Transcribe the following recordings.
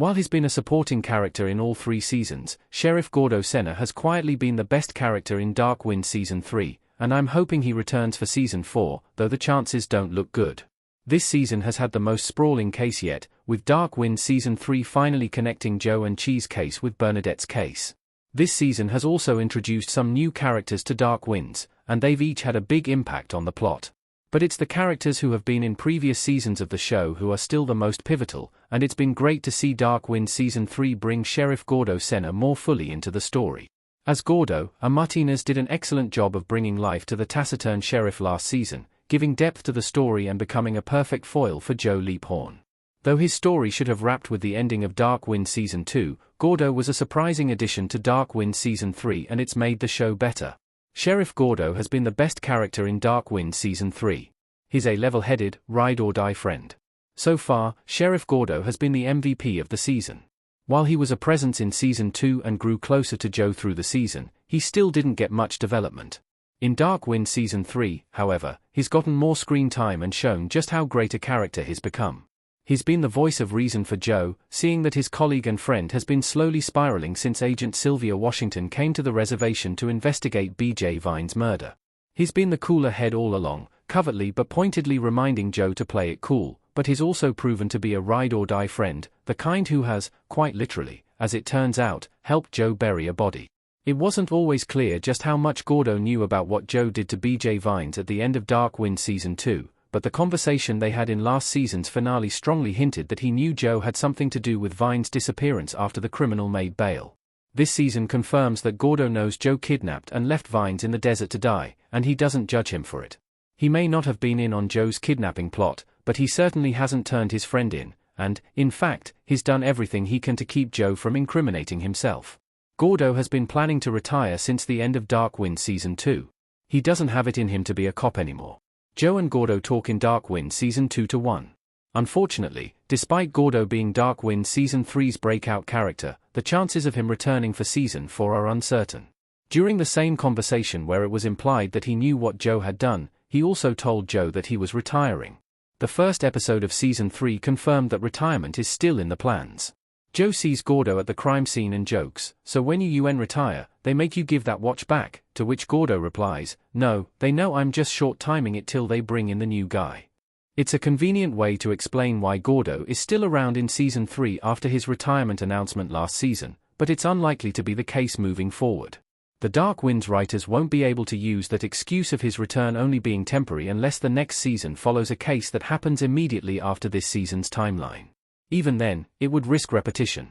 While he's been a supporting character in all 3 seasons, Sheriff Gordo Senna has quietly been the best character in Dark Wind Season 3, and I'm hoping he returns for Season 4, though the chances don't look good. This season has had the most sprawling case yet, with Dark Wind Season 3 finally connecting Joe and Chi's case with Bernadette's case. This season has also introduced some new characters to Dark Winds, and they've each had a big impact on the plot. But it's the characters who have been in previous seasons of the show who are still the most pivotal, and it's been great to see Dark Wind Season 3 bring Sheriff Gordo Senna more fully into the story. As Gordo, Martinez did an excellent job of bringing life to the taciturn sheriff last season, giving depth to the story and becoming a perfect foil for Joe Leaphorn. Though his story should have wrapped with the ending of Dark Wind Season 2, Gordo was a surprising addition to Dark Wind Season 3 and it's made the show better. Sheriff Gordo has been the best character in Dark Wind Season 3. He's a level-headed, ride-or-die friend. So far, Sheriff Gordo has been the MVP of the season. While he was a presence in Season 2 and grew closer to Joe through the season, he still didn't get much development. In Dark Wind Season 3, however, he's gotten more screen time and shown just how great a character he's become. He's been the voice of reason for Joe, seeing that his colleague and friend has been slowly spiraling since Agent Sylvia Washington came to the reservation to investigate BJ Vine's murder. He's been the cooler head all along, covertly but pointedly reminding Joe to play it cool, but he's also proven to be a ride-or-die friend, the kind who has, quite literally, as it turns out, helped Joe bury a body. It wasn't always clear just how much Gordo knew about what Joe did to BJ Vines at the end of Dark Wind Season 2, but the conversation they had in last season's finale strongly hinted that he knew Joe had something to do with Vine's disappearance after the criminal made bail. This season confirms that Gordo knows Joe kidnapped and left Vines in the desert to die, and he doesn't judge him for it. He may not have been in on Joe's kidnapping plot, but he certainly hasn't turned his friend in, and, in fact, he's done everything he can to keep Joe from incriminating himself. Gordo has been planning to retire since the end of Dark Wind Season 2. He doesn't have it in him to be a cop anymore. Joe and Gordo talk in Dark Wind Season 2-1. Unfortunately, despite Gordo being Dark Wind Season 3's breakout character, the chances of him returning for Season 4 are uncertain. During the same conversation where it was implied that he knew what Joe had done, he also told Joe that he was retiring. The first episode of Season 3 confirmed that retirement is still in the plans. Joe sees Gordo at the crime scene and jokes, "So when you retire, they make you give that watch back," to which Gordo replies, "No, they know I'm just short-timing it till they bring in the new guy." It's a convenient way to explain why Gordo is still around in Season 3 after his retirement announcement last season, but it's unlikely to be the case moving forward. The Dark Winds writers won't be able to use that excuse of his return only being temporary unless the next season follows a case that happens immediately after this season's timeline. Even then, it would risk repetition.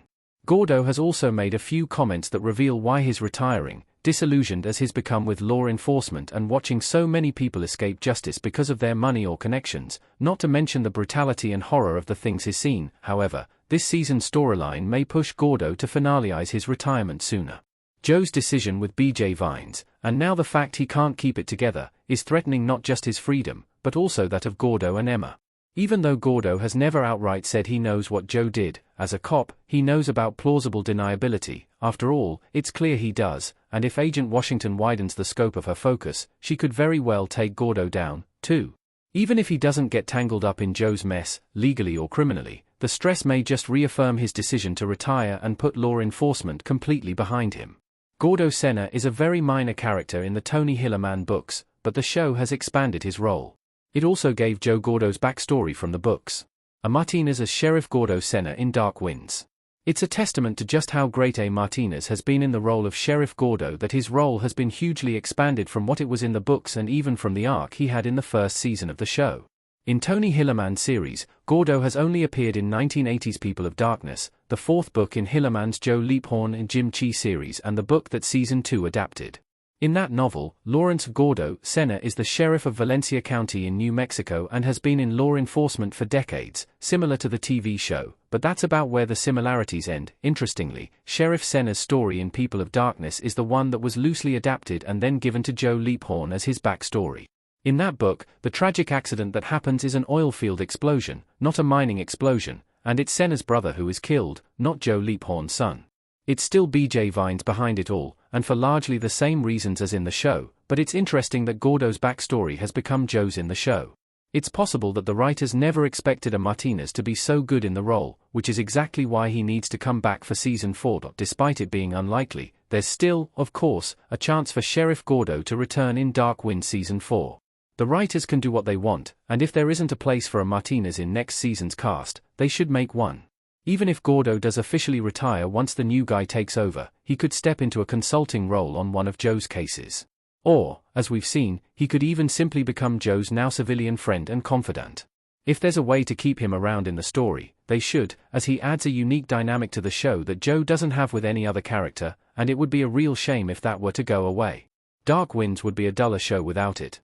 Gordo has also made a few comments that reveal why he's retiring, disillusioned as he's become with law enforcement and watching so many people escape justice because of their money or connections, not to mention the brutality and horror of the things he's seen. However, this season's storyline may push Gordo to finalize his retirement sooner. Joe's decision with BJ Vines, and now the fact he can't keep it together, is threatening not just his freedom, but also that of Gordo and Emma. Even though Gordo has never outright said he knows what Joe did, as a cop, he knows about plausible deniability. After all, it's clear he does, and if Agent Washington widens the scope of her focus, she could very well take Gordo down, too. Even if he doesn't get tangled up in Joe's mess, legally or criminally, the stress may just reaffirm his decision to retire and put law enforcement completely behind him. Gordo Senna is a very minor character in the Tony Hillerman books, but the show has expanded his role. It also gave Joe Gordo's backstory from the books. A Martinez as Sheriff Gordo Senna in Dark Winds. It's a testament to just how great A. Martinez has been in the role of Sheriff Gordo that his role has been hugely expanded from what it was in the books and even from the arc he had in the first season of the show. In Tony Hillerman's series, Gordo has only appeared in 1980's People of Darkness, the fourth book in Hillerman's Joe Leaphorn and Jim Chi series and the book that Season 2 adapted. In that novel, Lawrence Gordo Senna is the sheriff of Valencia County in New Mexico and has been in law enforcement for decades, similar to the TV show, but that's about where the similarities end. Interestingly, Sheriff Senna's story in People of Darkness is the one that was loosely adapted and then given to Joe Leaphorn as his backstory. In that book, the tragic accident that happens is an oil field explosion, not a mining explosion, and it's Senna's brother who is killed, not Joe Leaphorn's son. It's still BJ Vines behind it all, and for largely the same reasons as in the show, but it's interesting that Gordo's backstory has become Joe's in the show. It's possible that the writers never expected a Martinez to be so good in the role, which is exactly why he needs to come back for season 4. Despite it being unlikely, there's still, of course, a chance for Sheriff Gordo to return in Dark Wind season 4. The writers can do what they want, and if there isn't a place for a Martinez in next season's cast, they should make one. Even if Gordo does officially retire once the new guy takes over, he could step into a consulting role on one of Joe's cases. Or, as we've seen, he could even simply become Joe's now civilian friend and confidant. If there's a way to keep him around in the story, they should, as he adds a unique dynamic to the show that Joe doesn't have with any other character, and it would be a real shame if that were to go away. Dark Winds would be a duller show without it.